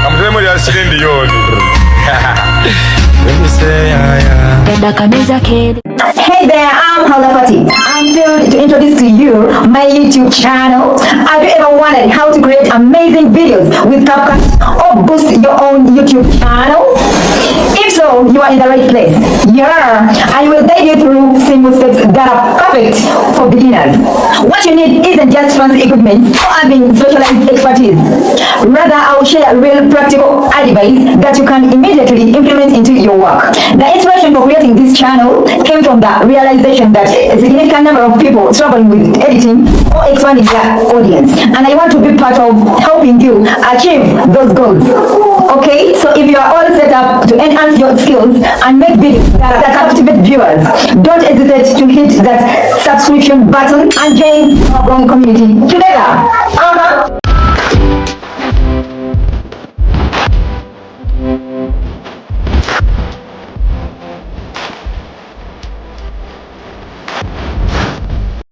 Kamuteremo ya shilingi yoni. Hey there, I'm HaulahFatie. I'm here to introduce to you my YouTube channel. Have you ever wondered how to create amazing videos with CapCut or boost your own YouTube channel? If so, you are in the right place. Yeah, I will guide you through simple steps that are perfect for beginners. What you need isn't just fancy equipment or having specialized expertise. Rather, I will share real practical advice that you can immediately implement into your work. The inspiration for creating this channel came from the realization that a significant number of people struggling with editing or expanding their audience, and I want to be part of helping you achieve those goals. Okay, so if you are all set up to enhance your skills and make videos that captivate viewers, don't hesitate to hit that subscription button and join our growing community together.